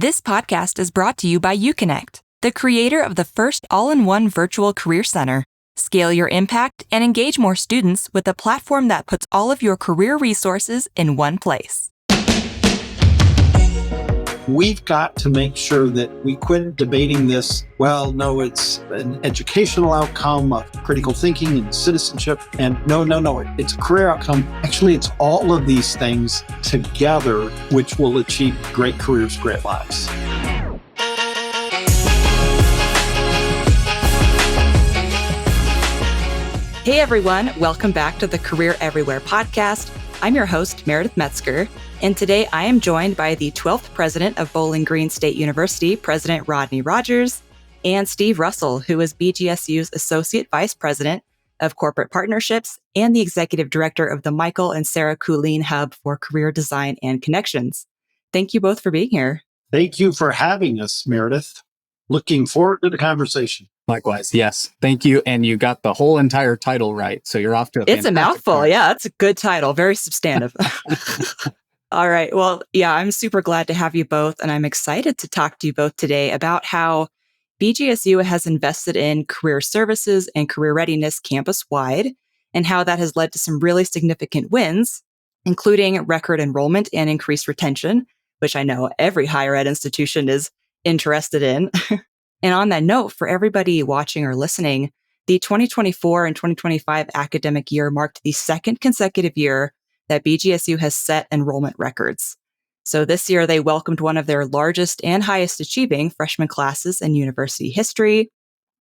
This podcast is brought to you by UConnect, the creator of the first all-in-one virtual career center. Scale your impact and engage more students with a platform that puts all of your career resources in one place. We've got to make sure that we quit debating this. Well, no, it's an educational outcome of critical thinking and citizenship. And no, it's a career outcome. Actually, it's all of these things together which will achieve great careers, great lives. Hey everyone, welcome back to the Career Everywhere podcast. I'm your host, Meredith Metzger, and today I am joined by the 12th president of Bowling Green State University, President Rodney Rogers, and Steve Russell, who is BGSU's Associate Vice President of Corporate Partnerships and the Executive Director of the Michael and Sarah Kuhlin Hub for Career Design and Connections. Thank you both for being here. Thank you for having us, Meredith. Looking forward to the conversation. Likewise, yes. Thank you. And you got the whole entire title right. So you're off to It's a mouthful. Start. Yeah, that's a good title. Very substantive. All right. Well, yeah, I'm super glad to have you both. And I'm excited to talk to you both today about how BGSU has invested in career services and career readiness campus-wide, and how that has led to some really significant wins, including record enrollment and increased retention, which I know every higher ed institution is interested in. And on that note, for everybody watching or listening, the 2024 and 2025 academic year marked the second consecutive year that BGSU has set enrollment records. So this year, they welcomed one of their largest and highest achieving freshman classes in university history,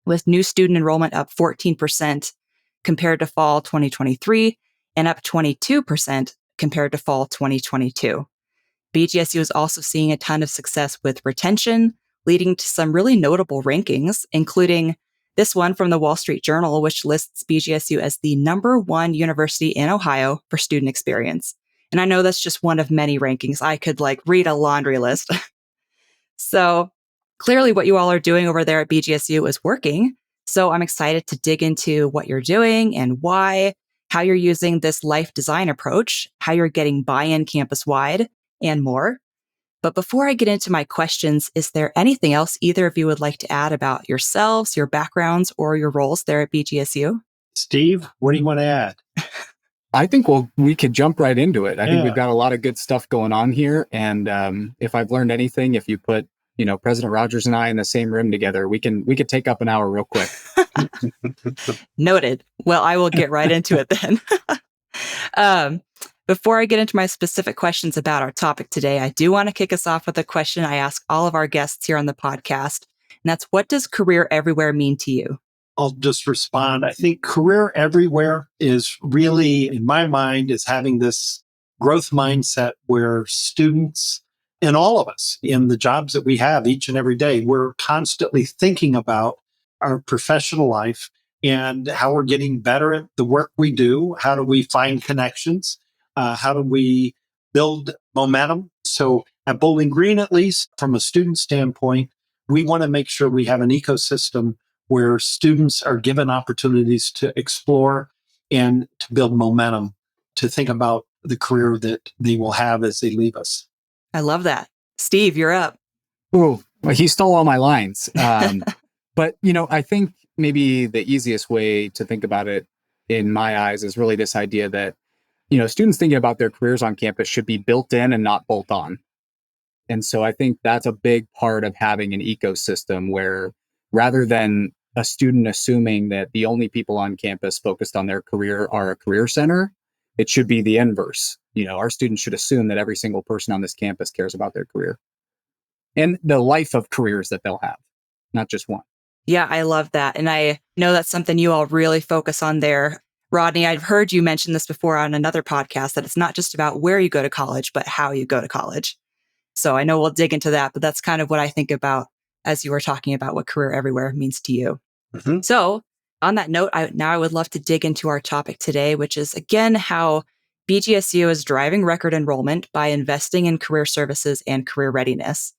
with new student enrollment up 14% compared to fall 2023 and up 22% compared to fall 2022. BGSU is also seeing a ton of success with retention, leading to some really notable rankings, including this one from the Wall Street Journal, which lists BGSU as the #1 university in Ohio for student experience. And I know that's just one of many rankings. I could read a laundry list. So clearly what you all are doing over there at BGSU is working. So I'm excited to dig into what you're doing and why, how you're using this life design approach, how you're getting buy-in campus-wide, and more. But before I get into my questions, is there anything else either of you would like to add about yourselves, your backgrounds, or your roles there at BGSU? Steve, what do you want to add? I think we could jump right into it. I think we've got a lot of good stuff going on here. And if I've learned anything, if you put, President Rogers and I in the same room together, we could take up an hour real quick. Noted. Well, I will get right into it then. Before I get into my specific questions about our topic today, I do want to kick us off with a question I ask all of our guests here on the podcast. And that's, what does career everywhere mean to you? I'll just respond. I think career everywhere is really, in my mind, is having this growth mindset where students and all of us in the jobs that we have each and every day, we're constantly thinking about our professional life and how we're getting better at the work we do. How do we find connections? How do we build momentum? So at Bowling Green, at least from a student standpoint, we want to make sure we have an ecosystem where students are given opportunities to explore and to build momentum, to think about the career that they will have as they leave us. I love that. Steve, you're up. Oh, well, he stole all my lines. But, I think maybe the easiest way to think about it in my eyes is really this idea that students thinking about their careers on campus should be built in and not bolt on. And so I think that's a big part of having an ecosystem where, rather than a student assuming that the only people on campus focused on their career are a career center, it should be the inverse. Our students should assume that every single person on this campus cares about their career and the life of careers that they'll have, not just one. Yeah, I love that. And I know that's something you all really focus on there. Rodney, I've heard you mention this before on another podcast, that it's not just about where you go to college, but how you go to college. So I know we'll dig into that, but that's kind of what I think about as you were talking about what career everywhere means to you. Mm-hmm. So on that note, I would love to dig into our topic today, which is, again, how BGSU is driving record enrollment by investing in career services and career readiness.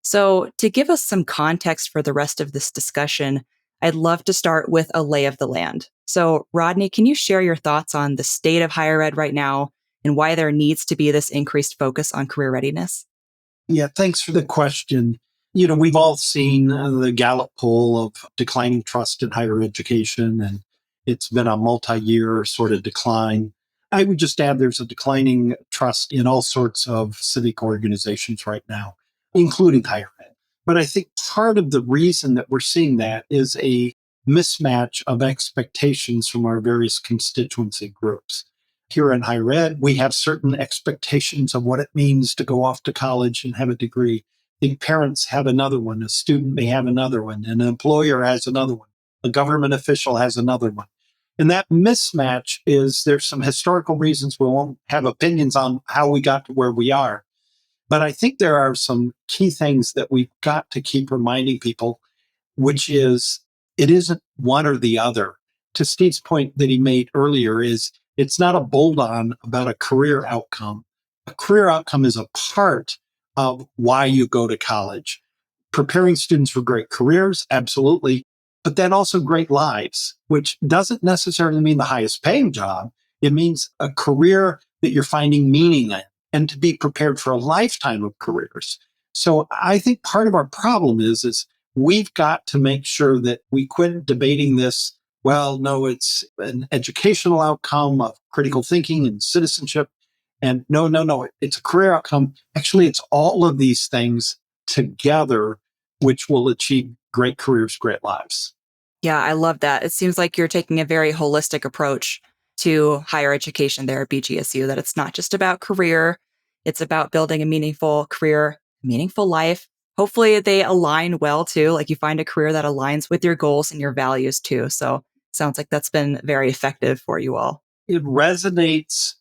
So to give us some context for the rest of this discussion, I'd love to start with a lay of the land. So Rodney, can you share your thoughts on the state of higher ed right now and why there needs to be this increased focus on career readiness? Yeah, thanks for the question. We've all seen the Gallup poll of declining trust in higher education, and it's been a multi-year sort of decline. I would just add there's a declining trust in all sorts of civic organizations right now, including higher ed. But I think part of the reason that we're seeing that is a mismatch of expectations from our various constituency groups. Here in higher ed, we have certain expectations of what it means to go off to college and have a degree. The parents have another one, a student may have another one, an employer has another one, a government official has another one. And that mismatch there's some historical reasons we won't have opinions on how we got to where we are. But I think there are some key things that we've got to keep reminding people, which is it isn't one or the other. To Steve's point that he made earlier is it's not a bolt on about a career outcome. A career outcome is a part of why you go to college. Preparing students for great careers, absolutely, but then also great lives, which doesn't necessarily mean the highest paying job. It means a career that you're finding meaning in and to be prepared for a lifetime of careers. So I think part of our problem is we've got to make sure that we quit debating this. Well, no, it's an educational outcome of critical thinking and citizenship. And no, it's a career outcome. Actually, it's all of these things together, which will achieve great careers, great lives. Yeah, I love that. It seems like you're taking a very holistic approach to higher education there at BGSU, that it's not just about career, it's about building a meaningful career, meaningful life. Hopefully they align well too, like you find a career that aligns with your goals and your values too. So sounds like that's been very effective for you all. It resonates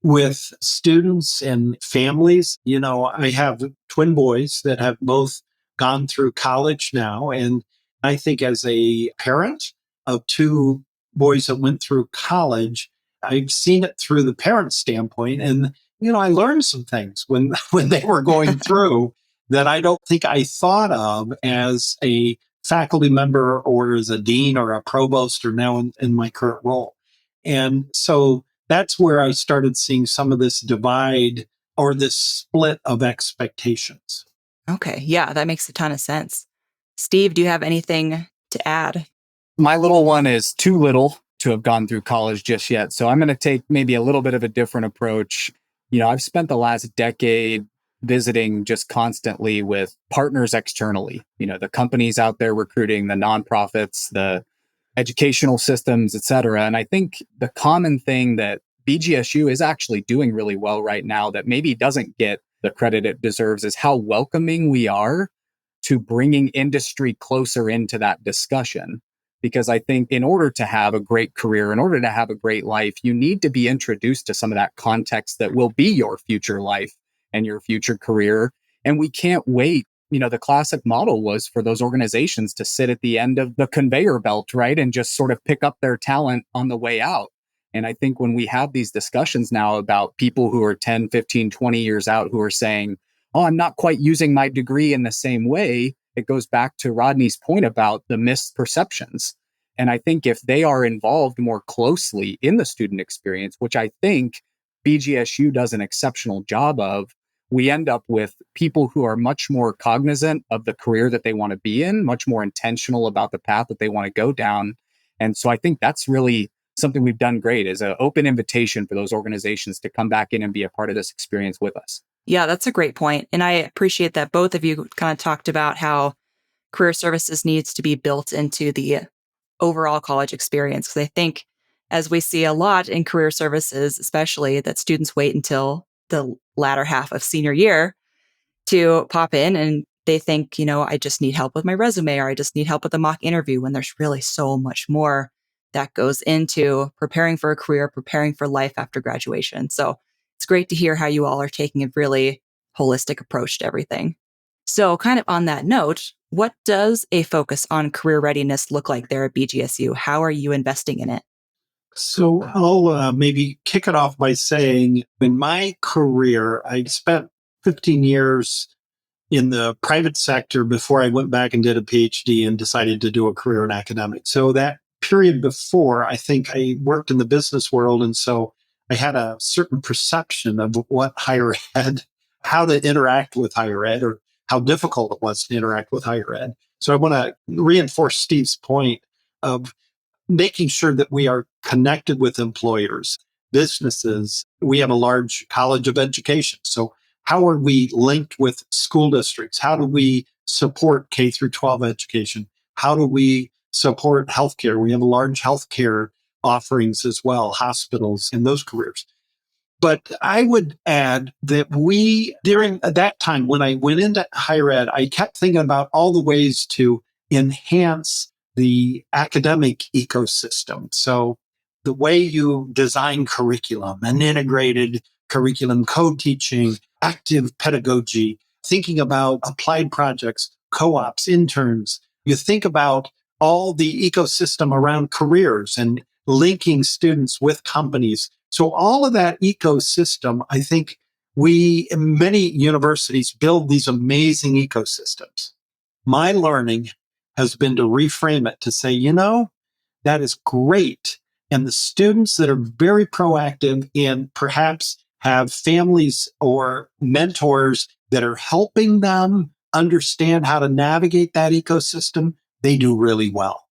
with students and families. I have twin boys that have both gone through college now. And I think as a parent of two boys that went through college, I've seen it through the parent standpoint. And, I learned some things when they were going through that I don't think I thought of as a faculty member or as a dean or a provost or now in my current role. And so that's where I started seeing some of this divide or this split of expectations. Okay. Yeah, that makes a ton of sense. Steve, do you have anything to add? My little one is too little to have gone through college just yet. So I'm going to take maybe a little bit of a different approach. I've spent the last decade visiting just constantly with partners externally, the companies out there recruiting, the nonprofits, the educational systems, et cetera. And I think the common thing that BGSU is actually doing really well right now that maybe doesn't get the credit it deserves is how welcoming we are to bringing industry closer into that discussion. Because I think in order to have a great career, in order to have a great life, you need to be introduced to some of that context that will be your future life and your future career. And we can't wait. The classic model was for those organizations to sit at the end of the conveyor belt, right? And just sort of pick up their talent on the way out. And I think when we have these discussions now about people who are 10, 15, 20 years out who are saying, oh, I'm not quite using my degree in the same way, it goes back to Rodney's point about the misperceptions. And I think if they are involved more closely in the student experience, which I think BGSU does an exceptional job of, we end up with people who are much more cognizant of the career that they want to be in, much more intentional about the path that they want to go down. And so I think that's really something we've done great, is an open invitation for those organizations to come back in and be a part of this experience with us. Yeah, that's a great point. And I appreciate that both of you kind of talked about how career services needs to be built into the overall college experience. Because I think as we see a lot in career services, especially that students wait until the latter half of senior year to pop in and they think, I just need help with my resume or I just need help with a mock interview, when there's really so much more that goes into preparing for a career, preparing for life after graduation. So it's great to hear how you all are taking a really holistic approach to everything. So kind of on that note, what does a focus on career readiness look like there at BGSU? How are you investing in it? So I'll maybe kick it off by saying in my career, I spent 15 years in the private sector before I went back and did a PhD and decided to do a career in academics. So that period before, I think I worked in the business world. And so I had a certain perception of what higher ed how to interact with higher ed or how difficult it was to interact with higher ed. So I want to reinforce Steve's point of making sure that we are connected with employers, businesses. We have a large college of education. So how are we linked with school districts? How do we support K through 12 education? How do we support healthcare? We have a large healthcare offerings as well, hospitals and those careers. But I would add that during that time, when I went into higher ed, I kept thinking about all the ways to enhance the academic ecosystem. So the way you design curriculum, an integrated curriculum, co-teaching, active pedagogy, thinking about applied projects, co-ops, interns. You think about all the ecosystem around careers and linking students with companies. So all of that ecosystem, I think many universities build these amazing ecosystems. My learning has been to reframe it to say, that is great. And the students that are very proactive and perhaps have families or mentors that are helping them understand how to navigate that ecosystem, they do really well.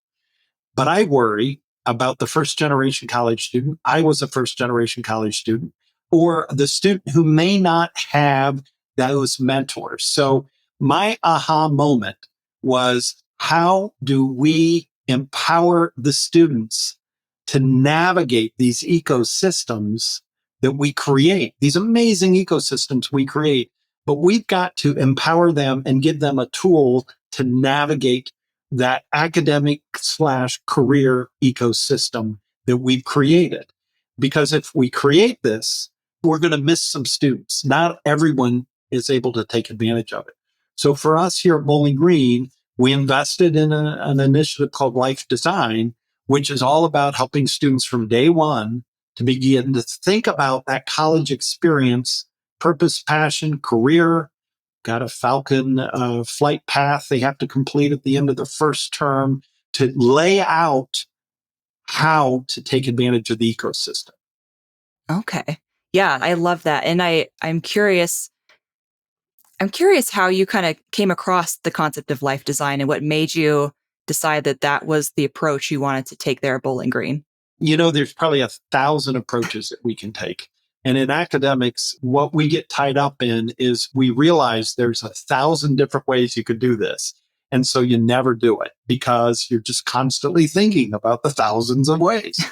But I worry about the first generation college student. I was a first generation college student, or the student who may not have those mentors. So my aha moment was, how do we empower the students to navigate these ecosystems that we create, these amazing ecosystems we create? But we've got to empower them and give them a tool to navigate that academic/career ecosystem that we've created. Because if we create this, we're going to miss some students. Not everyone is able to take advantage of it. So for us here at Bowling Green, we invested in an initiative called Life Design, which is all about helping students from day one to begin to think about that college experience, purpose, passion, career. Got a Falcon flight path they have to complete at the end of the first term to lay out how to take advantage of the ecosystem. Okay. Yeah, I love that. And I'm curious how you kind of came across the concept of life design and what made you decide that that was the approach you wanted to take there at Bowling Green. There's probably 1,000 approaches that we can take. And in academics, what we get tied up in is we realize there's 1,000 different ways you could do this. And so you never do it because you're just constantly thinking about the thousands of ways.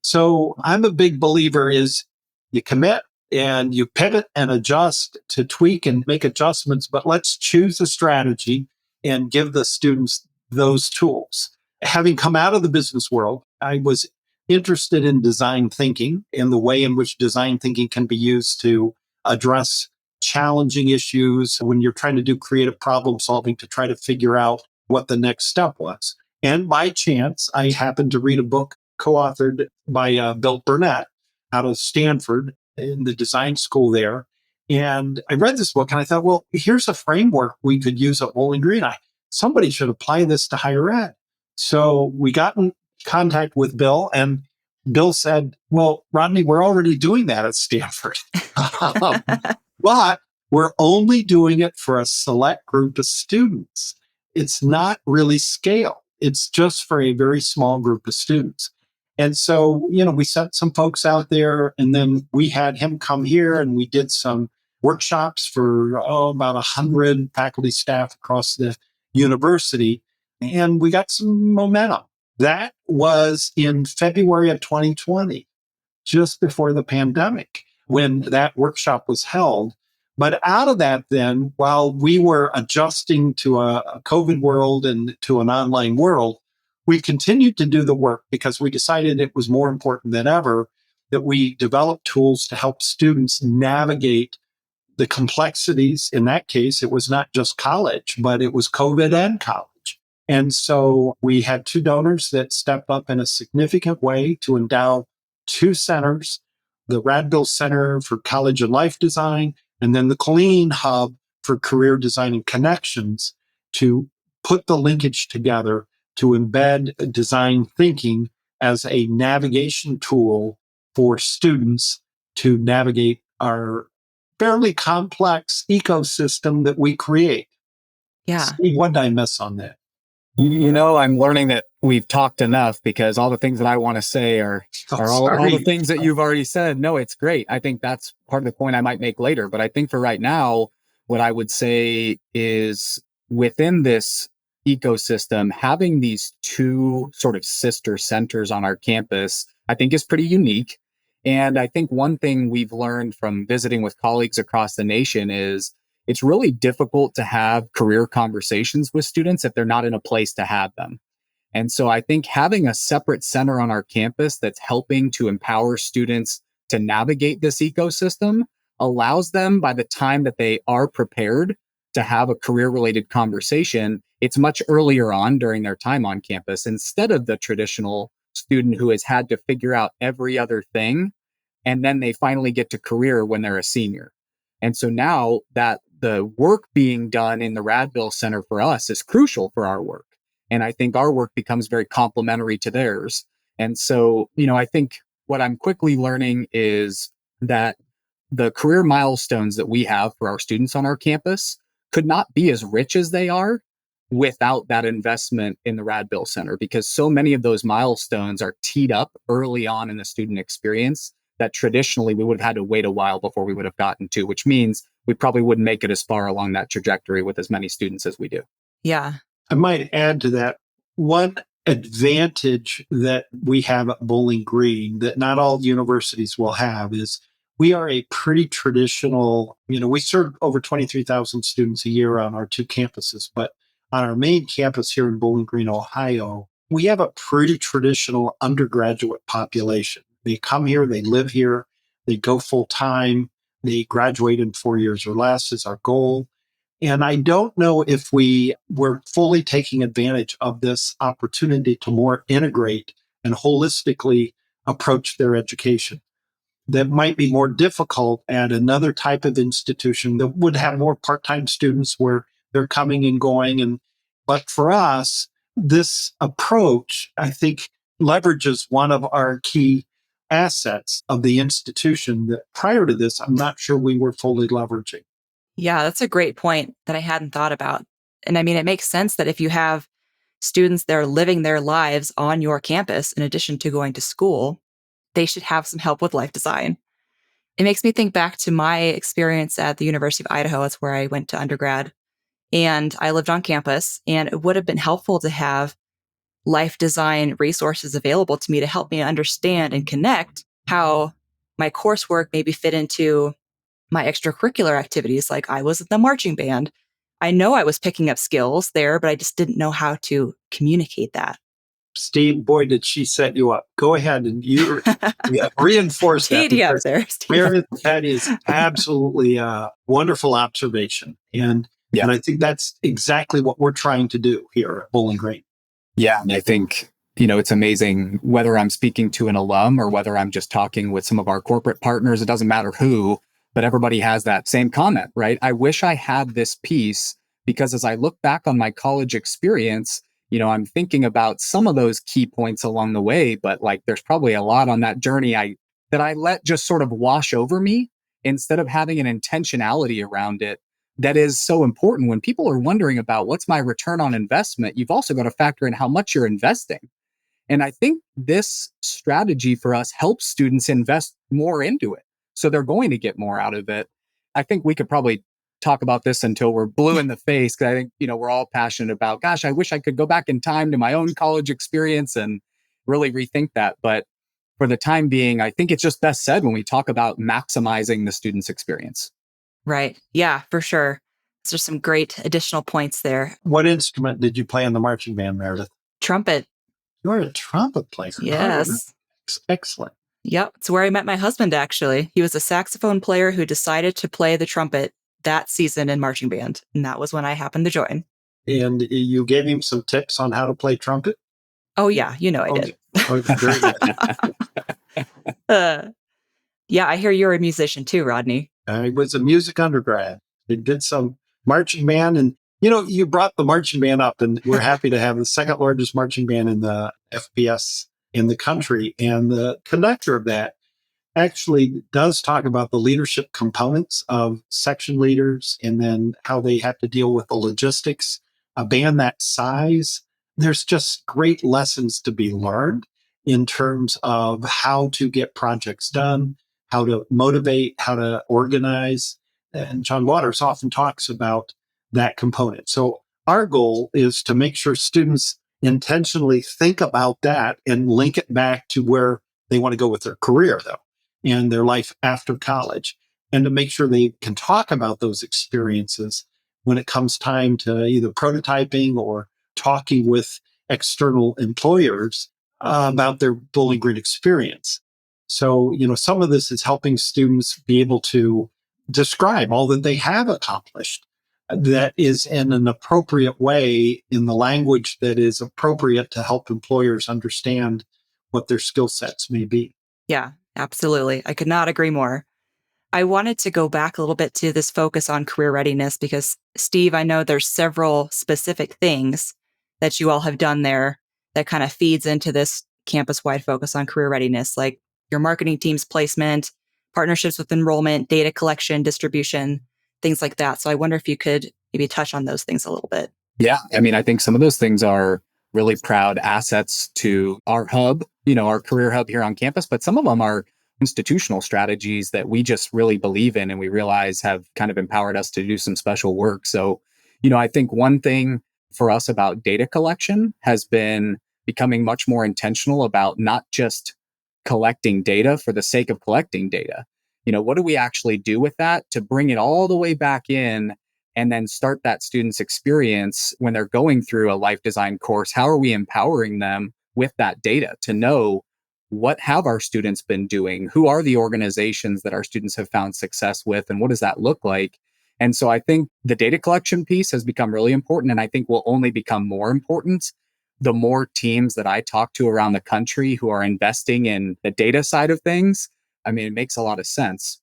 So I'm a big believer is you commit and you pivot and adjust to tweak and make adjustments, but let's choose a strategy and give the students those tools. Having come out of the business world, I was interested in design thinking and the way in which design thinking can be used to address challenging issues when you're trying to do creative problem solving to try to figure out what the next step was. And by chance, I happened to read a book co-authored by Bill Burnett out of Stanford in the design school there. And I read this book and I thought, well, here's a framework we could use at Bowling Green. Somebody should apply this to higher ed. So we got in contact with Bill and Bill said, well, Rodney, we're already doing that at Stanford. But we're only doing it for a select group of students. It's not really scale. It's just for a very small group of students. And so, we sent some folks out there and then we had him come here and we did some workshops for about 100 faculty staff across the university. And we got some momentum. That was in February of 2020, just before the pandemic, when that workshop was held. But out of that, then, while we were adjusting to a COVID world and to an online world, we continued to do the work because we decided it was more important than ever that we develop tools to help students navigate the complexities. In that case, it was not just college, but it was COVID and college. And so we had two donors that stepped up in a significant way to endow two centers, the Radville Center for College and Life Design, and then the Kuhlin Hub for Career Design and Connections, to put the linkage together to embed design thinking as a navigation tool for students to navigate our fairly complex ecosystem that we create. Yeah. Steve, what did I miss on that? I'm learning that we've talked enough because all the things that I want to say are all the things that you've already said. No, it's great. I think that's part of the point I might make later. But I think for right now, what I would say is within this ecosystem, having these two sort of sister centers on our campus, I think is pretty unique. And I think one thing we've learned from visiting with colleagues across the nation is it's really difficult to have career conversations with students if they're not in a place to have them. And so I think having a separate center on our campus that's helping to empower students to navigate this ecosystem allows them, by the time that they are prepared to have a career related conversation, it's much earlier on during their time on campus instead of the traditional student who has had to figure out every other thing. And then they finally get to career when they're a senior. And so now that the work being done in the Radville Center for us is crucial for our work. And I think our work becomes very complementary to theirs. And so, I think what I'm quickly learning is that the career milestones that we have for our students on our campus could not be as rich as they are without that investment in the Radville Center, because so many of those milestones are teed up early on in the student experience that traditionally we would have had to wait a while before we would have gotten to, which means we probably wouldn't make it as far along that trajectory with as many students as we do. Yeah. I might add to that one advantage that we have at Bowling Green that not all universities will have is we are a pretty traditional, we serve over 23,000 students a year on our two campuses, but on our main campus here in Bowling Green, Ohio, we have a pretty traditional undergraduate population. They come here, they live here, they go full time, they graduate in 4 years or less is our goal. And I don't know if we were fully taking advantage of this opportunity to more integrate and holistically approach their education. That might be more difficult at another type of institution that would have more part-time students where they're coming and going. But for us, this approach, I think, leverages one of our key assets of the institution that prior to this, I'm not sure we were fully leveraging. Yeah, that's a great point that I hadn't thought about. And I mean, it makes sense that if you have students that are living their lives on your campus, in addition to going to school, they should have some help with life design. It makes me think back to my experience at the University of Idaho. That's where I went to undergrad. And I lived on campus, and it would have been helpful to have life design resources available to me to help me understand and connect how my coursework maybe fit into my extracurricular activities. Like I was in the marching band. I know I was picking up skills there, but I just didn't know how to communicate that. Steve, boy, did she set you up. Go ahead and you reinforce that. Teed you up there, Steve. Meredith, that is absolutely a wonderful observation. And I think that's exactly what we're trying to do here at Bowling Green. Yeah. And I think, it's amazing whether I'm speaking to an alum or whether I'm just talking with some of our corporate partners, it doesn't matter who, but everybody has that same comment, right? I wish I had this piece because as I look back on my college experience, I'm thinking about some of those key points along the way, but like there's probably a lot on that journey that I let just sort of wash over me instead of having an intentionality around it that is so important. When people are wondering about what's my return on investment, you've also got to factor in how much you're investing. And I think this strategy for us helps students invest more into it. So they're going to get more out of it. I think we could probably talk about this until we're blue in the face, because I think, we're all passionate about, gosh, I wish I could go back in time to my own college experience and really rethink that. But for the time being, I think it's just best said when we talk about maximizing the student's experience. Right. Yeah, for sure. Those are some great additional points there. What instrument did you play in the marching band, Meredith? Trumpet. You're a trumpet player. Yes. Oh, excellent. Yep. It's where I met my husband, actually. He was a saxophone player who decided to play the trumpet that season in marching band. And that was when I happened to join. And you gave him some tips on how to play trumpet? Oh, yeah. I did. Oh, very good. Yeah, I hear you're a musician too, Rodney. I was a music undergrad. I did some marching band. And, you brought the marching band up, and we're happy to have the second largest marching band in the FPS in the country. And the conductor of that actually does talk about the leadership components of section leaders and then how they have to deal with the logistics, a band that size. There's just great lessons to be learned in terms of how to get projects done, how to motivate, how to organize. And John Waters often talks about that component. So our goal is to make sure students intentionally think about that and link it back to where they want to go with their career, though, and their life after college, and to make sure they can talk about those experiences when it comes time to either prototyping or talking with external employers about their Bowling Green experience. So, some of this is helping students be able to describe all that they have accomplished that is in an appropriate way in the language that is appropriate to help employers understand what their skill sets may be. Yeah, absolutely. I could not agree more. I wanted to go back a little bit to this focus on career readiness because, Steve, I know there's several specific things that you all have done there that kind of feeds into this campus-wide focus on career readiness, like your marketing team's placement, partnerships with enrollment, data collection, distribution, things like that. So I wonder if you could maybe touch on those things a little bit. Yeah. I mean, I think some of those things are really proud assets to our hub, our career hub here on campus, but some of them are institutional strategies that we just really believe in and we realize have kind of empowered us to do some special work. So, I think one thing for us about data collection has been becoming much more intentional about not just collecting data for the sake of collecting data. What do we actually do with that to bring it all the way back in and then start that student's experience when they're going through a life design course? How are we empowering them with that data to know what have our students been doing? Who are the organizations that our students have found success with? And what does that look like? And so I think the data collection piece has become really important, and I think will only become more important the more teams that I talk to around the country who are investing in the data side of things. I mean, it makes a lot of sense.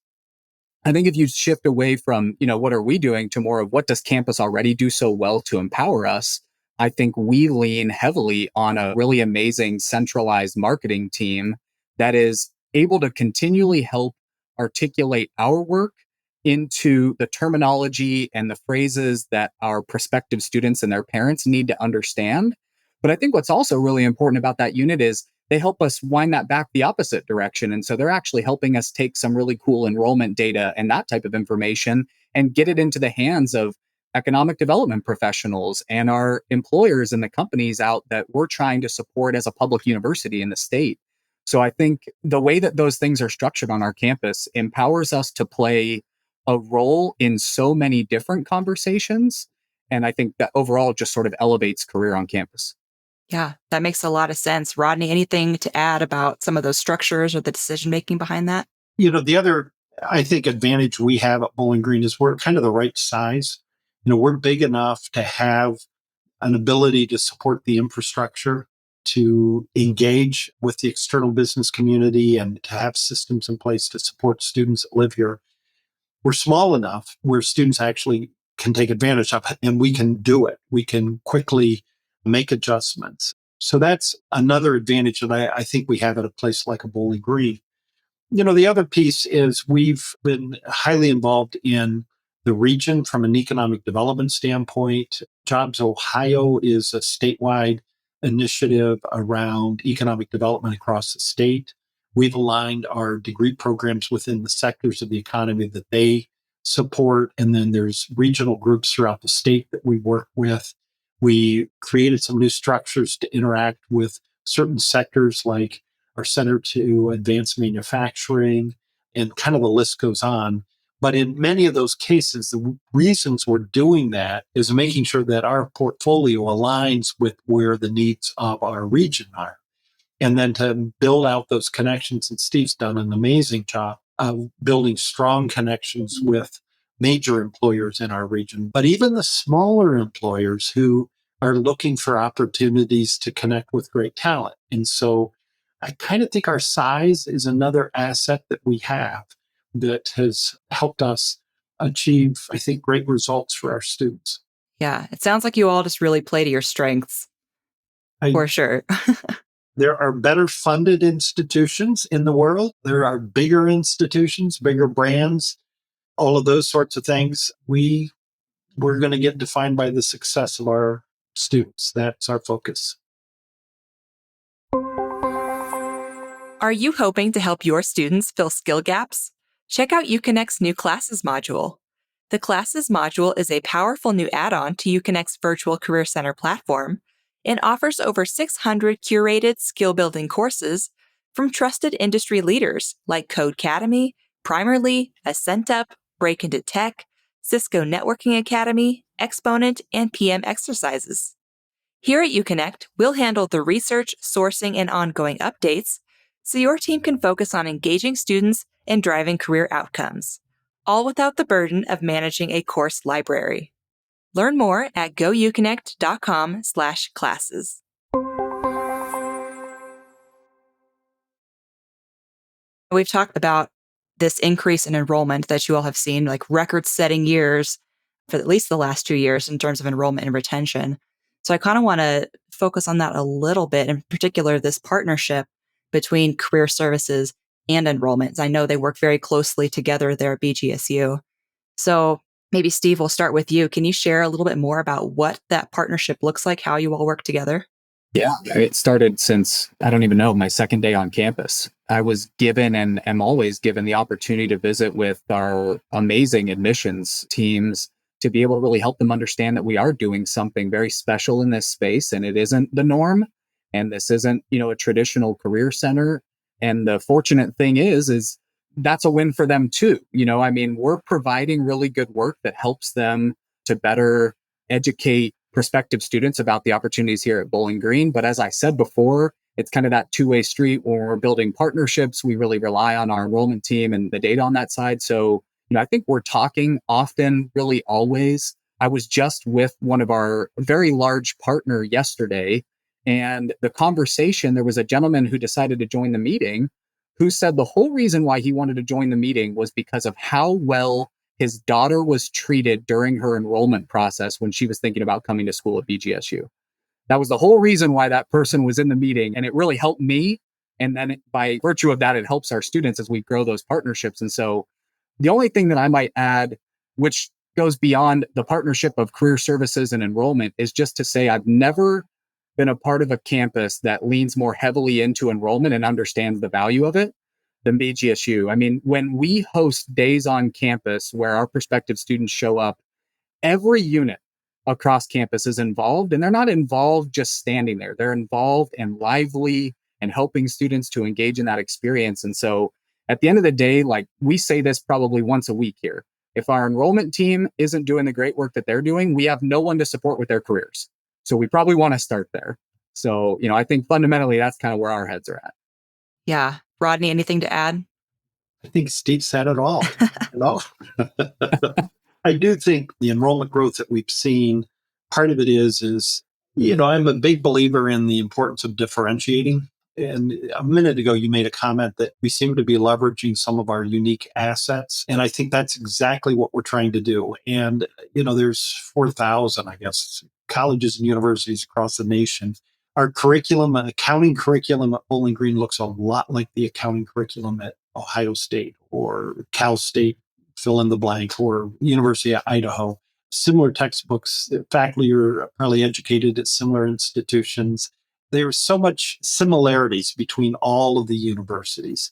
I think if you shift away from, what are we doing to more of what does campus already do so well to empower us? I think we lean heavily on a really amazing centralized marketing team that is able to continually help articulate our work into the terminology and the phrases that our prospective students and their parents need to understand. But I think what's also really important about that unit is they help us wind that back the opposite direction. And so they're actually helping us take some really cool enrollment data and that type of information and get it into the hands of economic development professionals and our employers and the companies out that we're trying to support as a public university in the state. So I think the way that those things are structured on our campus empowers us to play a role in so many different conversations. And I think that overall just sort of elevates career on campus. Yeah, that makes a lot of sense. Rodney, anything to add about some of those structures or the decision making behind that? The other, I think, advantage we have at Bowling Green is we're kind of the right size. We're big enough to have an ability to support the infrastructure, to engage with the external business community, and to have systems in place to support students that live here. We're small enough where students actually can take advantage of it, and we can do it. We can quickly make adjustments. So that's another advantage that I think we have at a place like a Bowling Green. The other piece is we've been highly involved in the region from an economic development standpoint. Jobs Ohio is a statewide initiative around economic development across the state. We've aligned our degree programs within the sectors of the economy that they support. And then there's regional groups throughout the state that we work with. We created some new structures to interact with certain sectors like our Center to Advanced Manufacturing, and kind of the list goes on. But in many of those cases, the reasons we're doing that is making sure that our portfolio aligns with where the needs of our region are. And then to build out those connections. And Steve's done an amazing job of building strong connections with major employers in our region, but even the smaller employers who are looking for opportunities to connect with great talent. And so I kind of think our size is another asset that we have that has helped us achieve, I think, great results for our students. Yeah, it sounds like you all just really play to your strengths I for sure. There are better funded institutions in the world. There are bigger institutions, bigger brands, all of those sorts of things. We're going to get defined by the success of our students. That's our focus. Are you hoping to help your students fill skill gaps? Check out UConnect's new Classes module. The Classes module is a powerful new add-on to UConnect's Virtual Career Center platform and offers over 600 curated skill-building courses from trusted industry leaders like Codecademy, Primerly, AscentUp, Break Into Tech, Cisco Networking Academy, Exponent, and PM Exercises. Here at UConnect, we'll handle the research, sourcing, and ongoing updates so your team can focus on engaging students and driving career outcomes, all without the burden of managing a course library. Learn more at gouconnect.com/classes. We've talked about this increase in enrollment that you all have seen, like record-setting years for at least the last 2 years in terms of enrollment and retention. So I kind of want to focus on that a little bit, in particular, this partnership between career services and enrollment. I know they work very closely together there at BGSU. So maybe Steve, we'll start with you. Can you share a little bit more about what that partnership looks like, how you all work together? Yeah, it started since, I don't even know, my second day on campus. I was given and am always given the opportunity to visit with our amazing admissions teams to be able to really help them understand that we are doing something very special in this space and it isn't the norm. And this isn't, a traditional career center. And the fortunate thing is that's a win for them too. We're providing really good work that helps them to better educate prospective students about the opportunities here at Bowling Green. But as I said before, it's kind of that two-way street where we're building partnerships. We really rely on our enrollment team and the data on that side. So, I think we're talking often, really always. I was just with one of our very large partner yesterday, and the conversation, there was a gentleman who decided to join the meeting who said the whole reason why he wanted to join the meeting was because of how well his daughter was treated during her enrollment process when she was thinking about coming to school at BGSU. That was the whole reason why that person was in the meeting. And it really helped me. And then by virtue of that, it helps our students as we grow those partnerships. And so the only thing that I might add, which goes beyond the partnership of career services and enrollment, is just to say I've never been a part of a campus that leans more heavily into enrollment and understands the value of it than BGSU. When we host days on campus where our prospective students show up, every unit across campus is involved, and they're not involved just standing there. They're involved and lively and helping students to engage in that experience. And so at the end of the day, we say this probably once a week here, if our enrollment team isn't doing the great work that they're doing, we have no one to support with their careers. So we probably want to start there. So, I think fundamentally that's kind of where our heads are at. Yeah. Rodney, anything to add? I think Steve said it all. I do think the enrollment growth that we've seen, part of it is, I'm a big believer in the importance of differentiating. And a minute ago, you made a comment that we seem to be leveraging some of our unique assets. And I think that's exactly what we're trying to do. And, there's 4,000, I guess, colleges and universities across the nation. Our curriculum, accounting curriculum at Bowling Green looks a lot like the accounting curriculum at Ohio State or Cal State, fill in the blank, or University of Idaho. Similar textbooks, the faculty are probably educated at similar institutions. There's so much similarities between all of the universities.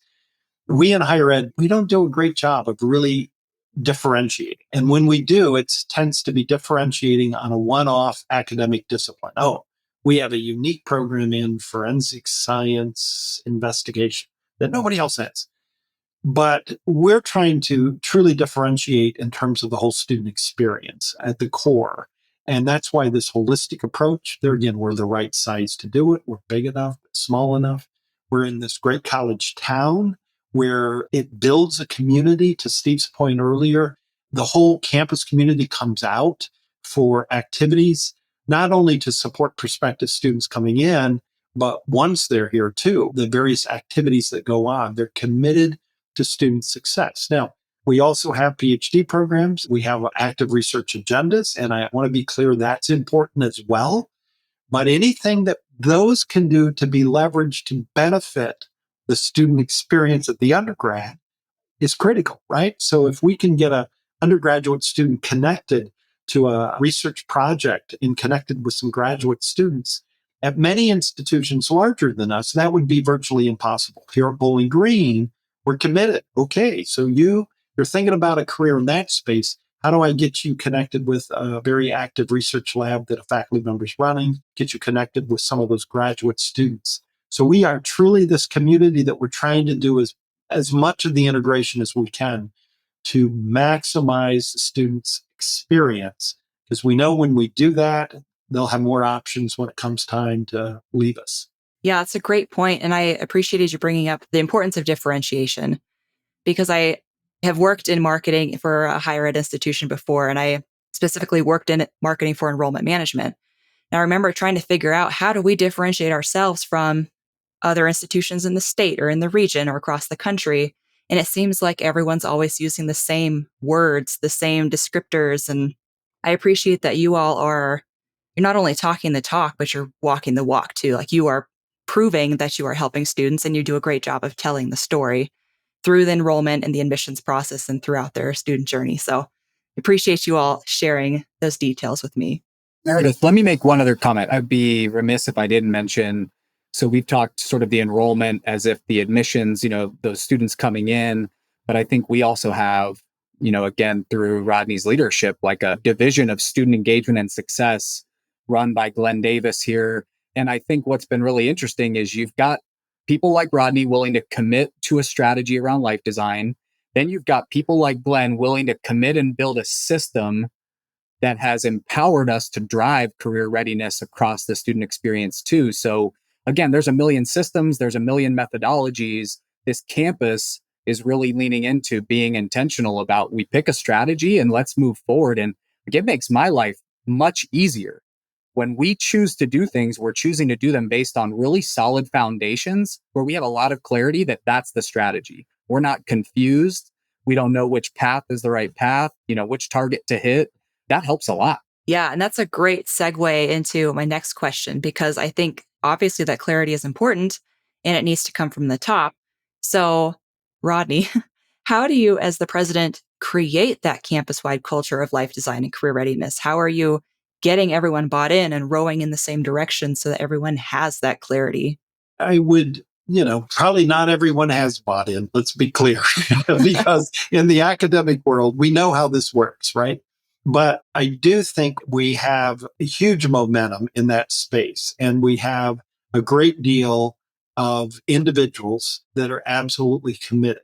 We in higher ed, we don't do a great job of really differentiating. And when we do, it tends to be differentiating on a one-off academic discipline. Oh, we have a unique program in forensic science investigation that nobody else has. But we're trying to truly differentiate in terms of the whole student experience at the core. And that's why this holistic approach, there again, we're the right size to do it. We're big enough, but small enough. We're in this great college town where it builds a community. To Steve's point earlier, the whole campus community comes out for activities, not only to support prospective students coming in, but once they're here too, the various activities that go on, they're committed to student success. Now, we also have PhD programs. We have active research agendas, and I want to be clear that's important as well. But anything that those can do to be leveraged to benefit the student experience at the undergrad is critical, right? So if we can get a undergraduate student connected to a research project and connected with some graduate students at many institutions larger than us, that would be virtually impossible. Here at Bowling Green, we're committed. Okay, so you're thinking about a career in that space. How do I get you connected with a very active research lab that a faculty member is running, get you connected with some of those graduate students? So we are truly this community that we're trying to do as much of the integration as we can to maximize the students' experience. Because we know when we do that, they'll have more options when it comes time to leave us. Yeah, it's a great point. And I appreciated you bringing up the importance of differentiation because I have worked in marketing for a higher ed institution before, and I specifically worked in marketing for enrollment management. And I remember trying to figure out how do we differentiate ourselves from other institutions in the state or in the region or across the country. And it seems like everyone's always using the same words, the same descriptors. And I appreciate that you're not only talking the talk, but you're walking the walk too. Like you are proving that you are helping students and you do a great job of telling the story through the enrollment and the admissions process and throughout their student journey. So I appreciate you all sharing those details with me. Meredith, let me make one other comment. I'd be remiss if I didn't mention, so we've talked sort of the enrollment as if the admissions, those students coming in, but I think we also have, again, through Rodney's leadership, like a division of student engagement and success run by Glenn Davis here. And I think what's been really interesting is you've got people like Rodney willing to commit to a strategy around life design. Then you've got people like Glenn willing to commit and build a system that has empowered us to drive career readiness across the student experience too. So again, there's a million systems, there's a million methodologies. This campus is really leaning into being intentional about we pick a strategy and let's move forward. And it makes my life much easier. When we choose to do things, we're choosing to do them based on really solid foundations where we have a lot of clarity that that's the strategy. We're not confused. We don't know which path is the right path, which target to hit. That helps a lot. Yeah. And that's a great segue into my next question, because I think obviously that clarity is important and it needs to come from the top. So, Rodney, how do you, as the president, create that campus-wide culture of life design and career readiness? How are you getting everyone bought in and rowing in the same direction so that everyone has that clarity? I would, probably not everyone has bought in, let's be clear, because in the academic world, we know how this works, right? But I do think we have a huge momentum in that space, and we have a great deal of individuals that are absolutely committed,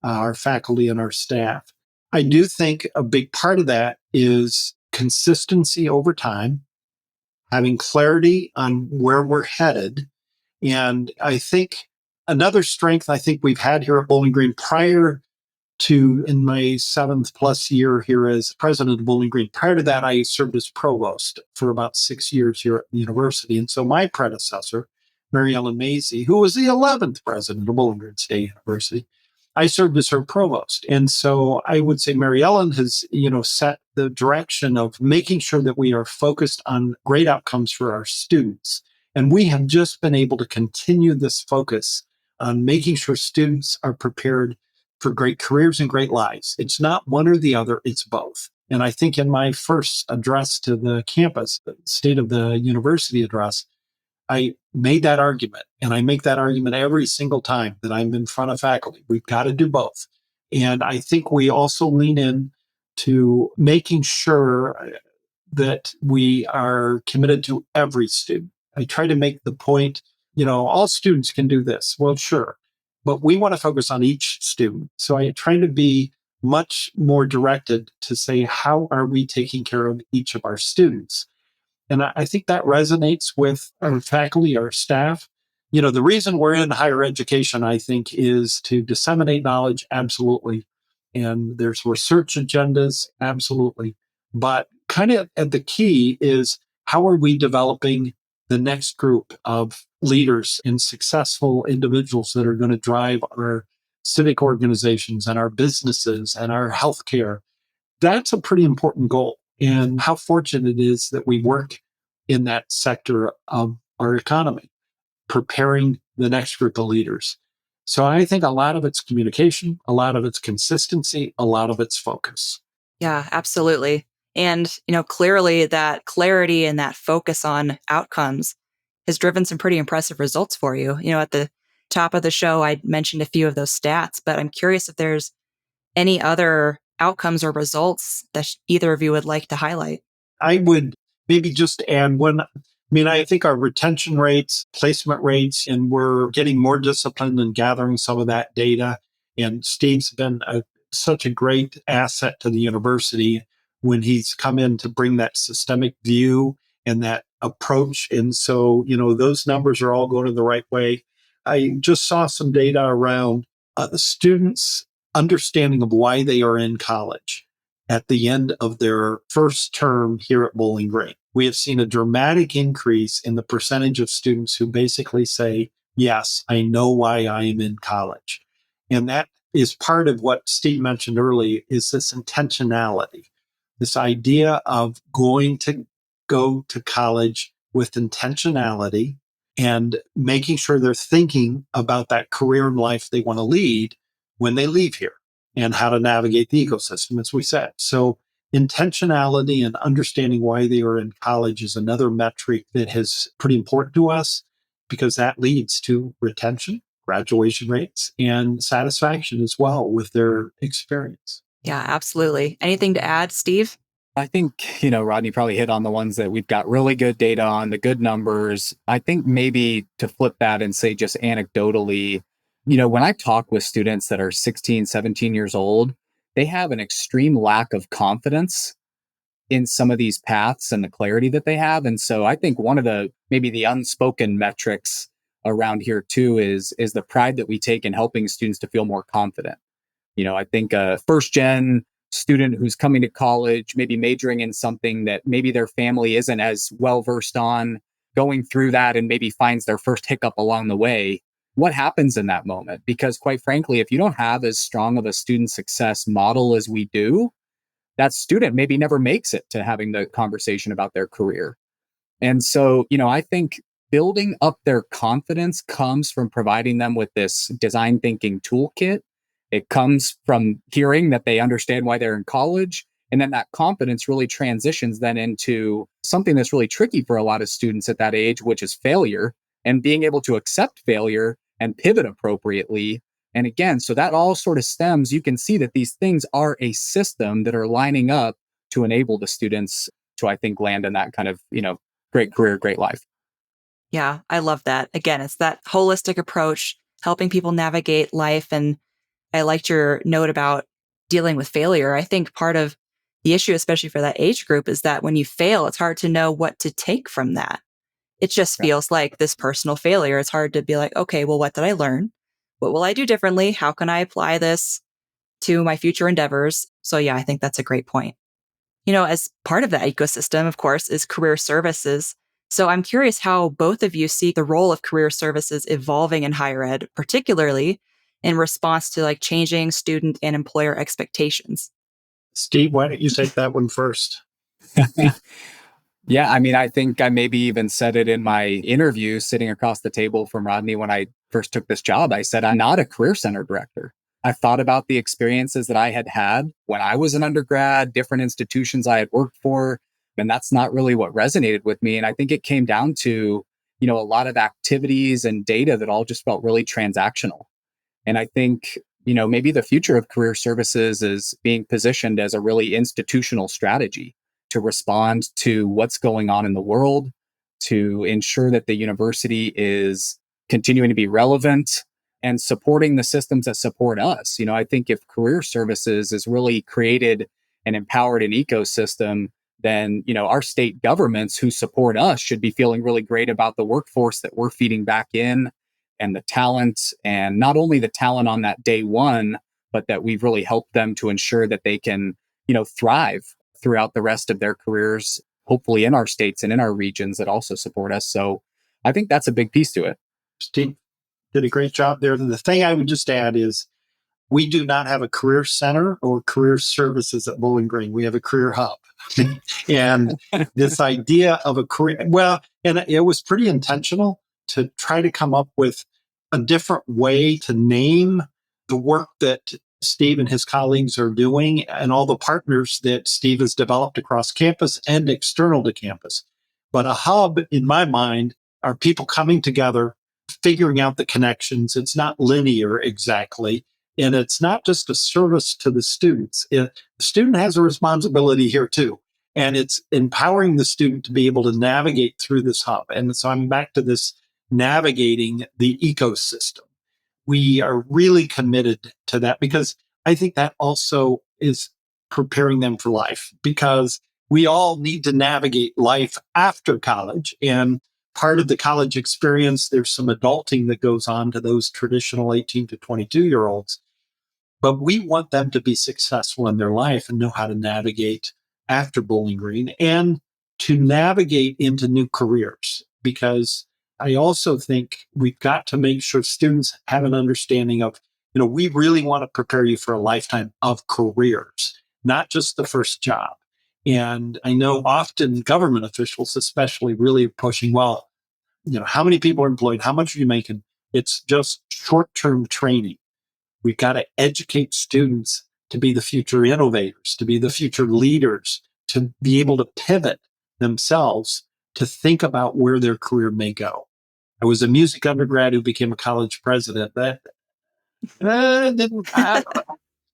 our faculty and our staff. I do think a big part of that is consistency over time, having clarity on where we're headed. And I think another strength I think we've had here at Bowling Green prior to in my 7th plus year here as president of Bowling Green. Prior to that, I served as provost for about 6 years here at the university. And so my predecessor, Mary Ellen Mazie, who was the 11th president of Bowling Green State University, I served as her provost. And so I would say Mary Ellen has, set the direction of making sure that we are focused on great outcomes for our students. And we have just been able to continue this focus on making sure students are prepared for great careers and great lives. It's not one or the other, it's both. And I think in my first address to the campus, the State of the University address, I made that argument. And I make that argument every single time that I'm in front of faculty. We've got to do both. And I think we also lean in to making sure that we are committed to every student. I try to make the point, all students can do this. Well, sure. But we want to focus on each student. So I try to be much more directed to say, how are we taking care of each of our students? And I think that resonates with our faculty, our staff. The reason we're in higher education, I think, is to disseminate knowledge, absolutely. And there's research agendas, absolutely. But kind of at the key is how are we developing the next group of leaders and successful individuals that are going to drive our civic organizations and our businesses and our healthcare. That's a pretty important goal. And how fortunate it is that we work in that sector of our economy, preparing the next group of leaders. So I think a lot of it's communication, a lot of it's consistency, a lot of it's focus. Yeah, absolutely. And, clearly that clarity and that focus on outcomes has driven some pretty impressive results for you. At the top of the show, I mentioned a few of those stats, but I'm curious if there's any other outcomes or results that either of you would like to highlight. I would maybe just add one. I mean, I think our retention rates, placement rates, and we're getting more disciplined in gathering some of that data. And Steve's been such a great asset to the university when he's come in to bring that systemic view and that approach. And so, those numbers are all going in the right way. I just saw some data around the students' understanding of why they are in college at the end of their first term here at Bowling Green. We have seen a dramatic increase in the percentage of students who basically say, yes, I know why I am in college. And that is part of what Steve mentioned earlier, is this intentionality, this idea of going to go to college with intentionality and making sure they're thinking about that career in life they want to lead when they leave here and how to navigate the ecosystem, as we said. So intentionality and understanding why they are in college is another metric that is pretty important to us, because that leads to retention, graduation rates, and satisfaction as well with their experience. Yeah, absolutely. Anything to add, Steve? I think, Rodney probably hit on the ones that we've got really good data on, the good numbers. I think maybe to flip that and say just anecdotally, when I talk with students that are 16, 17 years old, they have an extreme lack of confidence in some of these paths and the clarity that they have. And so I think one of maybe the unspoken metrics around here too is the pride that we take in helping students to feel more confident. I think a first gen student who's coming to college, maybe majoring in something that maybe their family isn't as well versed on, going through that and maybe finds their first hiccup along the way. What happens in that moment? Because quite frankly, if you don't have as strong of a student success model as we do, that student maybe never makes it to having the conversation about their career. And so, I think building up their confidence comes from providing them with this design thinking toolkit. It comes from hearing that they understand why they're in college. And then that confidence really transitions then into something that's really tricky for a lot of students at that age, which is failure, and being able to accept failure and pivot appropriately. And again, so that all sort of stems, you can see that these things are a system that are lining up to enable the students to, I think, land in that kind of, great career, great life. Yeah, I love that. Again, it's that holistic approach, helping people navigate life. And I liked your note about dealing with failure. I think part of the issue, especially for that age group, is that when you fail, it's hard to know what to take from that. It just feels like this personal failure. It's hard to be like, okay, well, what did I learn? What will I do differently? How can I apply this to my future endeavors? So yeah, I think that's a great point. As part of that ecosystem, of course, is career services. So I'm curious how both of you see the role of career services evolving in higher ed, particularly in response to like changing student and employer expectations. Steve, why don't you take that one first? Yeah, I mean, I think I maybe even said it in my interview sitting across the table from Rodney when I first took this job. I said, I'm not a career center director. I thought about the experiences that I had had when I was an undergrad, different institutions I had worked for, and that's not really what resonated with me. And I think it came down to, a lot of activities and data that all just felt really transactional. And I think, maybe the future of career services is being positioned as a really institutional strategy to respond to what's going on in the world, to ensure that the university is continuing to be relevant and supporting the systems that support us. I think if career services is really created and empowered an ecosystem, then, our state governments who support us should be feeling really great about the workforce that we're feeding back in and the talent, and not only the talent on that day one, but that we've really helped them to ensure that they can, thrive throughout the rest of their careers, hopefully in our states and in our regions that also support us. So I think that's a big piece to it. Steve did a great job there. And the thing I would just add is we do not have a career center or career services at Bowling Green. We have a career hub. And this idea of a career, well, and it was pretty intentional to try to come up with a different way to name the work that Steve and his colleagues are doing and all the partners that Steve has developed across campus and external to campus. But a hub, in my mind, are people coming together, figuring out the connections. It's not linear exactly. And it's not just a service to the students. The student has a responsibility here too. And it's empowering the student to be able to navigate through this hub. And so I'm back to this navigating the ecosystem. We are really committed to that because I think that also is preparing them for life, because we all need to navigate life after college. And part of the college experience, there's some adulting that goes on to those traditional 18 to 22-year-olds. But we want them to be successful in their life and know how to navigate after Bowling Green and to navigate into new careers. Because I also think we've got to make sure students have an understanding of, we really want to prepare you for a lifetime of careers, not just the first job. And I know often government officials, especially, really are pushing, well, how many people are employed? How much are you making? It's just short-term training. We've got to educate students to be the future innovators, to be the future leaders, to be able to pivot themselves to think about where their career may go. I was a music undergrad who became a college president. That didn't,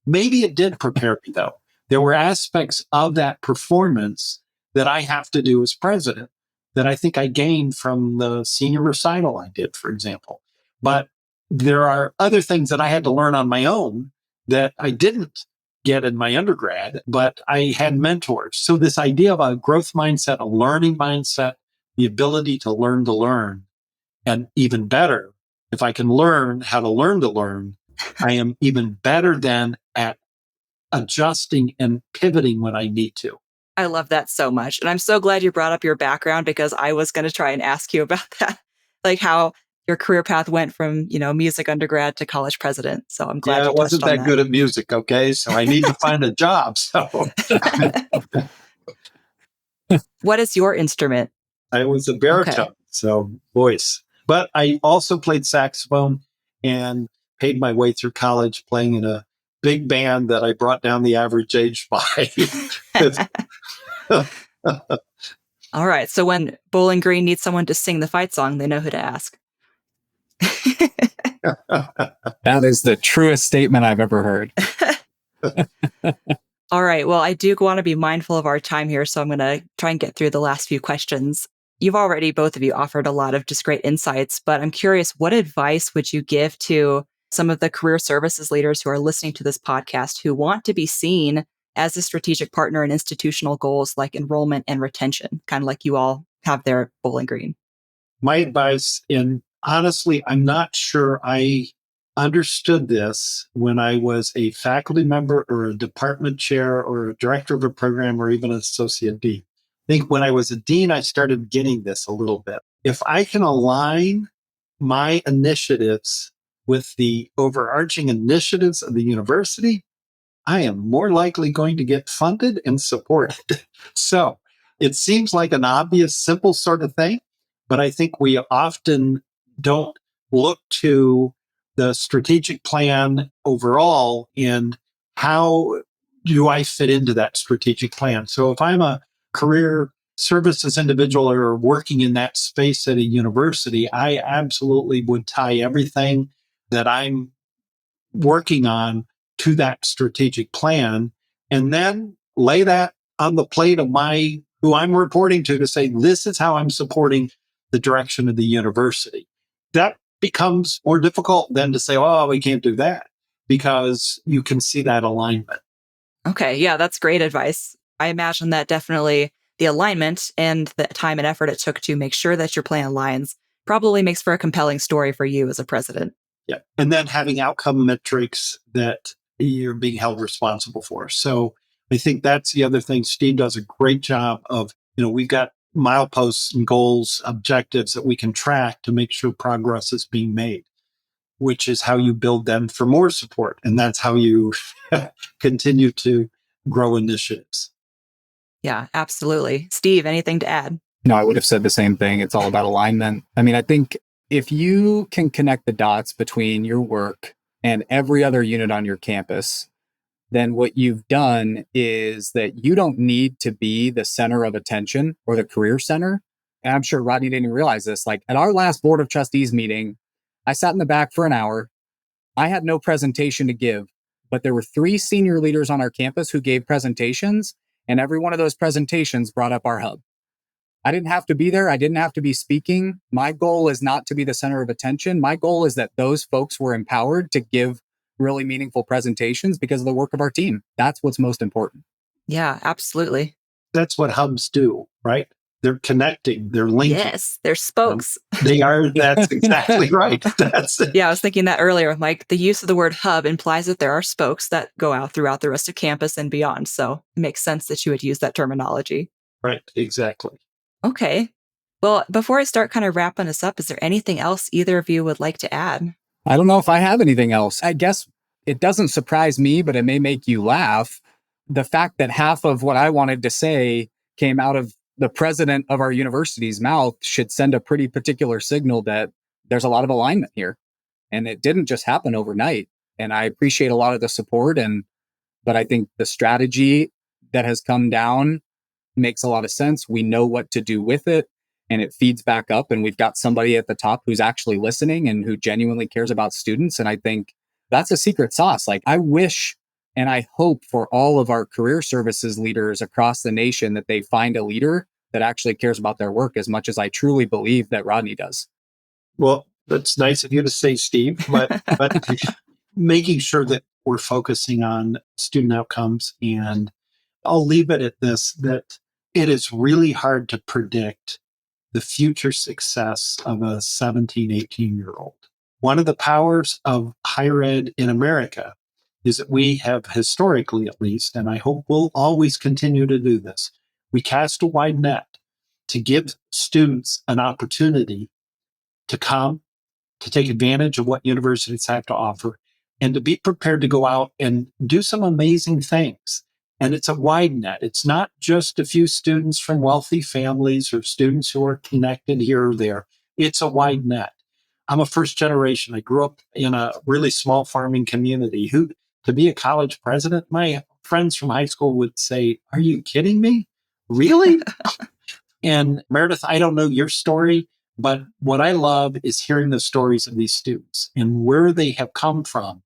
maybe it did prepare me, though. There were aspects of that performance that I have to do as president that I think I gained from the senior recital I did, for example. But there are other things that I had to learn on my own that I didn't get in my undergrad, but I had mentors. So this idea of a growth mindset, a learning mindset, the ability to learn, and even better, if I can learn how to learn, I am even better than at adjusting and pivoting when I need to. I love that so much. And I'm so glad you brought up your background, because I was going to try and ask you about that, like how your career path went from, music undergrad to college president. So I'm glad you touched on that. I wasn't that good at music, okay? So I need to find a job. So what is your instrument? I was a baritone, so voice. But I also played saxophone and paid my way through college playing in a big band that I brought down the average age by. All right. So when Bowling Green needs someone to sing the fight song, they know who to ask. That is the truest statement I've ever heard. All right. Well, I do want to be mindful of our time here, so I'm going to try and get through the last few questions. You've already, both of you, offered a lot of just great insights, but I'm curious, what advice would you give to some of the career services leaders who are listening to this podcast who want to be seen as a strategic partner in institutional goals like enrollment and retention, kind of like you all have there at Bowling Green? My advice, and honestly, I'm not sure I understood this when I was a faculty member or a department chair or a director of a program or even an associate dean. I think when I was a dean, I started getting this a little bit. If I can align my initiatives with the overarching initiatives of the university, I am more likely going to get funded and supported. So it seems like an obvious, simple sort of thing, but I think we often don't look to the strategic plan overall and how do I fit into that strategic plan. So if I'm a career services individual or working in that space at a university, I absolutely would tie everything that I'm working on to that strategic plan and then lay that on the plate of who I'm reporting to say, this is how I'm supporting the direction of the university. That becomes more difficult than to say, oh, we can't do that, because you can see that alignment. Okay. Yeah, that's great advice. I imagine that definitely the alignment and the time and effort it took to make sure that your plan aligns probably makes for a compelling story for you as a president. Yeah. And then having outcome metrics that you're being held responsible for. So I think that's the other thing. Steve does a great job of, we've got mileposts and goals, objectives that we can track to make sure progress is being made. which is how you build them for more support. And that's how you continue to grow initiatives. Yeah, absolutely. Steve, anything to add? No, I would have said the same thing. It's all about alignment. I mean, I think if you can connect the dots between your work and every other unit on your campus, then what you've done is that you don't need to be the center of attention or the career center. And I'm sure Rodney didn't even realize this. Like at our last Board of Trustees meeting, I sat in the back for an hour. I had no presentation to give, but there were 3 senior leaders on our campus who gave presentations, and every one of those presentations brought up our hub. I didn't have to be there. I didn't have to be speaking. My goal is not to be the center of attention. My goal is that those folks were empowered to give really meaningful presentations because of the work of our team. That's what's most important. Yeah, absolutely. That's what hubs do, right? They're connecting, they're linking. Yes, they're spokes. They are. That's exactly right. That's it. Yeah, I was thinking that earlier. Like the use of the word hub implies that there are spokes that go out throughout the rest of campus and beyond. So it makes sense that you would use that terminology. Right, exactly. Okay. Well, before I start kind of wrapping us up, is there anything else either of you would like to add? I don't know if I have anything else. I guess it doesn't surprise me, but it may make you laugh. The fact that half of what I wanted to say came out of the president of our university's mouth should send a pretty particular signal that there's a lot of alignment here. And it didn't just happen overnight. And I appreciate a lot of the support. But I think the strategy that has come down makes a lot of sense. We know what to do with it, and it feeds back up. And we've got somebody at the top who's actually listening and who genuinely cares about students. And I think that's a secret sauce. Like I wish and I hope for all of our career services leaders across the nation that they find a leader that actually cares about their work as much as I truly believe that Rodney does. Well, that's nice of you to say, Steve, but making sure that we're focusing on student outcomes. And I'll leave it at this, that it is really hard to predict the future success of a 17, 18-year-old. One of the powers of higher ed in America is that we have historically, at least, and I hope we'll always continue to do this, we cast a wide net to give students an opportunity to come, to take advantage of what universities have to offer, and to be prepared to go out and do some amazing things. And it's a wide net. It's not just a few students from wealthy families or students who are connected here or there. It's a wide net. I'm a first generation. I grew up in a really small farming community. To be a college president, my friends from high school would say, "Are you kidding me? Really?" And Meredith, I don't know your story, but what I love is hearing the stories of these students and where they have come from.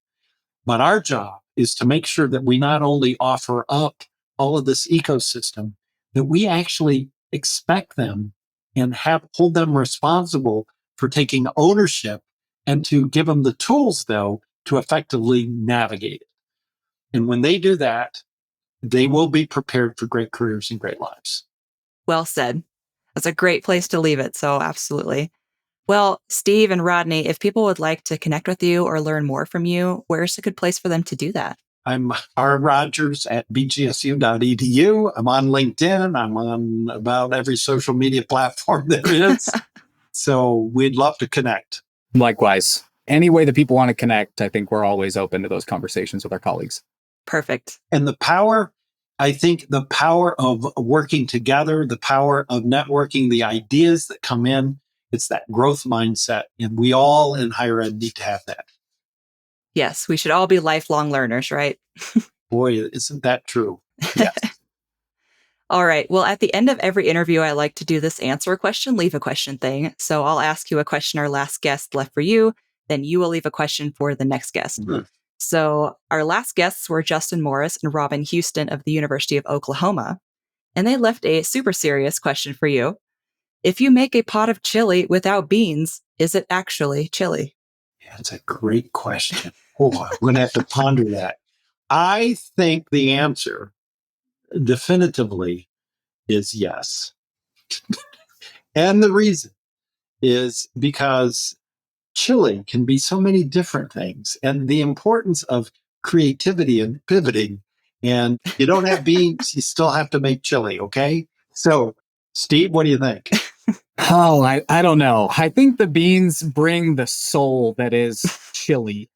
But our job is to make sure that we not only offer up all of this ecosystem, that we actually expect them and hold them responsible for taking ownership and to give them the tools, though, to effectively navigate it. And when they do that, they will be prepared for great careers and great lives. Well said. That's a great place to leave it. So absolutely. Well, Steve and Rodney, if people would like to connect with you or learn more from you, where's a good place for them to do that? I'm R. Rogers at bgsu.edu. I'm on LinkedIn. I'm on about every social media platform there is. So we'd love to connect. Likewise. Any way that people want to connect, I think we're always open to those conversations with our colleagues. Perfect. And the power of working together, the power of networking, the ideas that come in, it's that growth mindset. And we all in higher ed need to have that. Yes, we should all be lifelong learners, right? Boy, isn't that true? Yes. All right. Well, at the end of every interview, I like to do this answer a question, leave a question thing. So I'll ask you a question our last guest left for you. Then you will leave a question for the next guest. Mm-hmm. So our last guests were Justin Morris and Robin Houston of the University of Oklahoma. And they left a super serious question for you. If you make a pot of chili without beans, is it actually chili? Yeah, that's a great question. Oh, I'm going to have to ponder that. I think the answer definitively is yes. And the reason is because chili can be so many different things, and the importance of creativity and pivoting. And you don't have beans, you still have to make chili, okay? So, Steve, what do you think? Oh, I don't know. I think the beans bring the soul that is chili.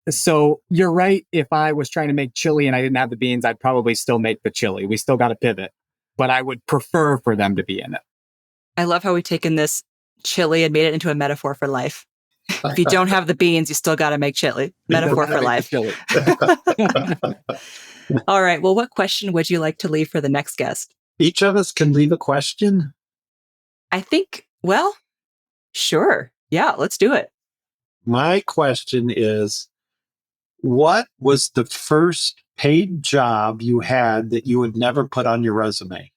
So you're right. If I was trying to make chili and I didn't have the beans, I'd probably still make the chili. We still got to pivot, but I would prefer for them to be in it. I love how we've taken this chili and made it into a metaphor for life. If you don't have the beans, you still got to make chili. Metaphor for life. All right. Well, what question would you like to leave for the next guest? Each of us can leave a question. I think, well, sure. Yeah, let's do it. My question is, what was the first paid job you had that you would never put on your resume?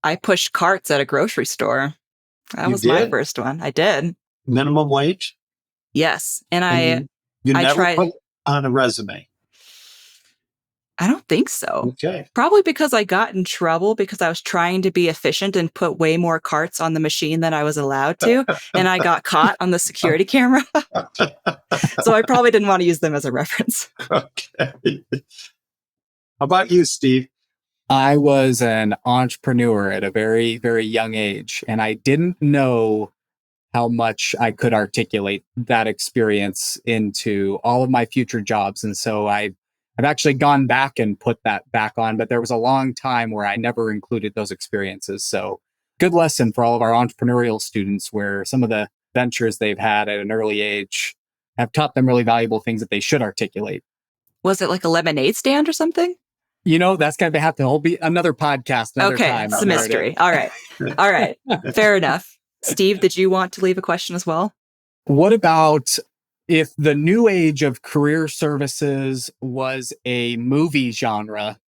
I pushed carts at a grocery store. That was my first one. I did. Minimum wage? Yes. And you I never tried put on a resume? I don't think so. Okay. Probably because I got in trouble because I was trying to be efficient and put way more carts on the machine than I was allowed to. And I got caught on the security camera. So I probably didn't want to use them as a reference. Okay. How about you, Steve? I was an entrepreneur at a very, very young age, and I didn't know how much I could articulate that experience into all of my future jobs. And so I've actually gone back and put that back on, but there was a long time where I never included those experiences. So good lesson for all of our entrepreneurial students, where some of the ventures they've had at an early age have taught them really valuable things that they should articulate. Was it like a lemonade stand or something? That's going to have to be another podcast another time. Okay, it's a mystery. All right. All right. Fair enough. Steve, did you want to leave a question as well? What about if the new age of career services was a movie genre,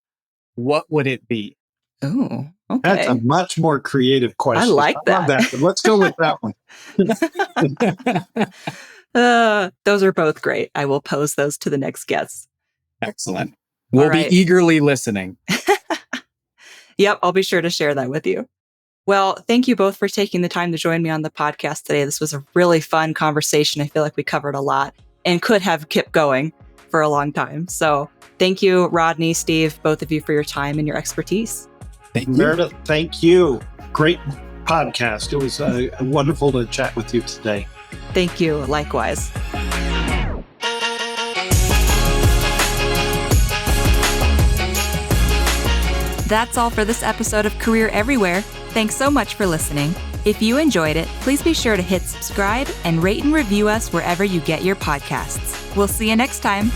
what would it be? Oh, okay. That's a much more creative question. I like that. Love that. Let's go with that one. Those are both great. I will pose those to the next guests. Excellent. We'll be eagerly listening. Yep, I'll be sure to share that with you. Well, thank you both for taking the time to join me on the podcast today. This was a really fun conversation. I feel like we covered a lot and could have kept going for a long time. So thank you, Rodney, Steve, both of you for your time and your expertise. Thank you. Meredith, thank you. Great podcast. It was wonderful to chat with you today. Thank you. Likewise. That's all for this episode of Career Everywhere. Thanks so much for listening. If you enjoyed it, please be sure to hit subscribe and rate and review us wherever you get your podcasts. We'll see you next time.